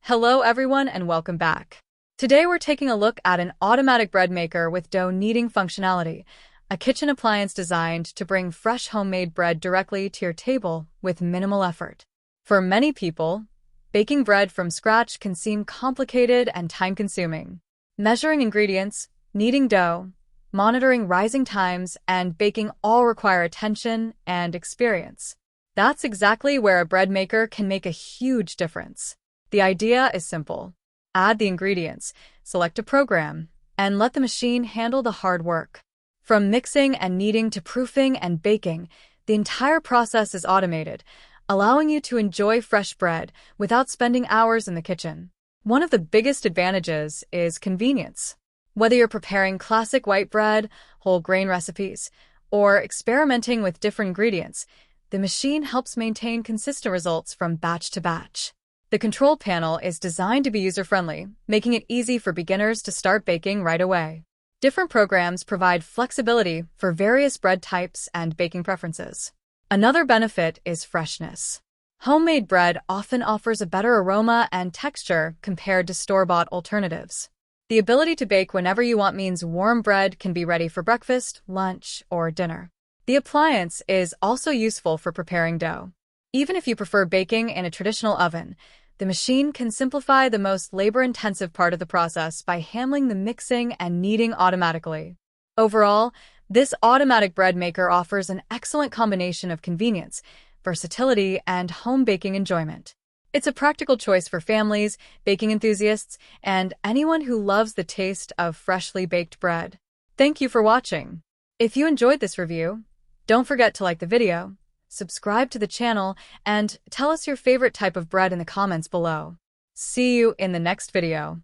Hello everyone and welcome back. Today we're taking a look at an automatic bread maker with dough kneading functionality, a kitchen appliance designed to bring fresh homemade bread directly to your table with minimal effort. For many people, baking bread from scratch can seem complicated and time-consuming. Measuring ingredients, kneading dough, monitoring rising times, and baking all require attention and experience. That's exactly where a bread maker can make a huge difference. The idea is simple. Add the ingredients, select a program, and let the machine handle the hard work. From mixing and kneading to proofing and baking, the entire process is automated, allowing you to enjoy fresh bread without spending hours in the kitchen. One of the biggest advantages is convenience. Whether you're preparing classic white bread, whole grain recipes, or experimenting with different ingredients, the machine helps maintain consistent results from batch to batch. The control panel is designed to be user-friendly, making it easy for beginners to start baking right away. Different programs provide flexibility for various bread types and baking preferences. Another benefit is freshness. Homemade bread often offers a better aroma and texture compared to store-bought alternatives. The ability to bake whenever you want means warm bread can be ready for breakfast, lunch, or dinner. The appliance is also useful for preparing dough. Even if you prefer baking in a traditional oven, the machine can simplify the most labor-intensive part of the process by handling the mixing and kneading automatically. Overall, this automatic bread maker offers an excellent combination of convenience, versatility, and home baking enjoyment. It's a practical choice for families, baking enthusiasts, and anyone who loves the taste of freshly baked bread. Thank you for watching. If you enjoyed this review, don't forget to like the video, subscribe to the channel, and tell us your favorite type of bread in the comments below. See you in the next video.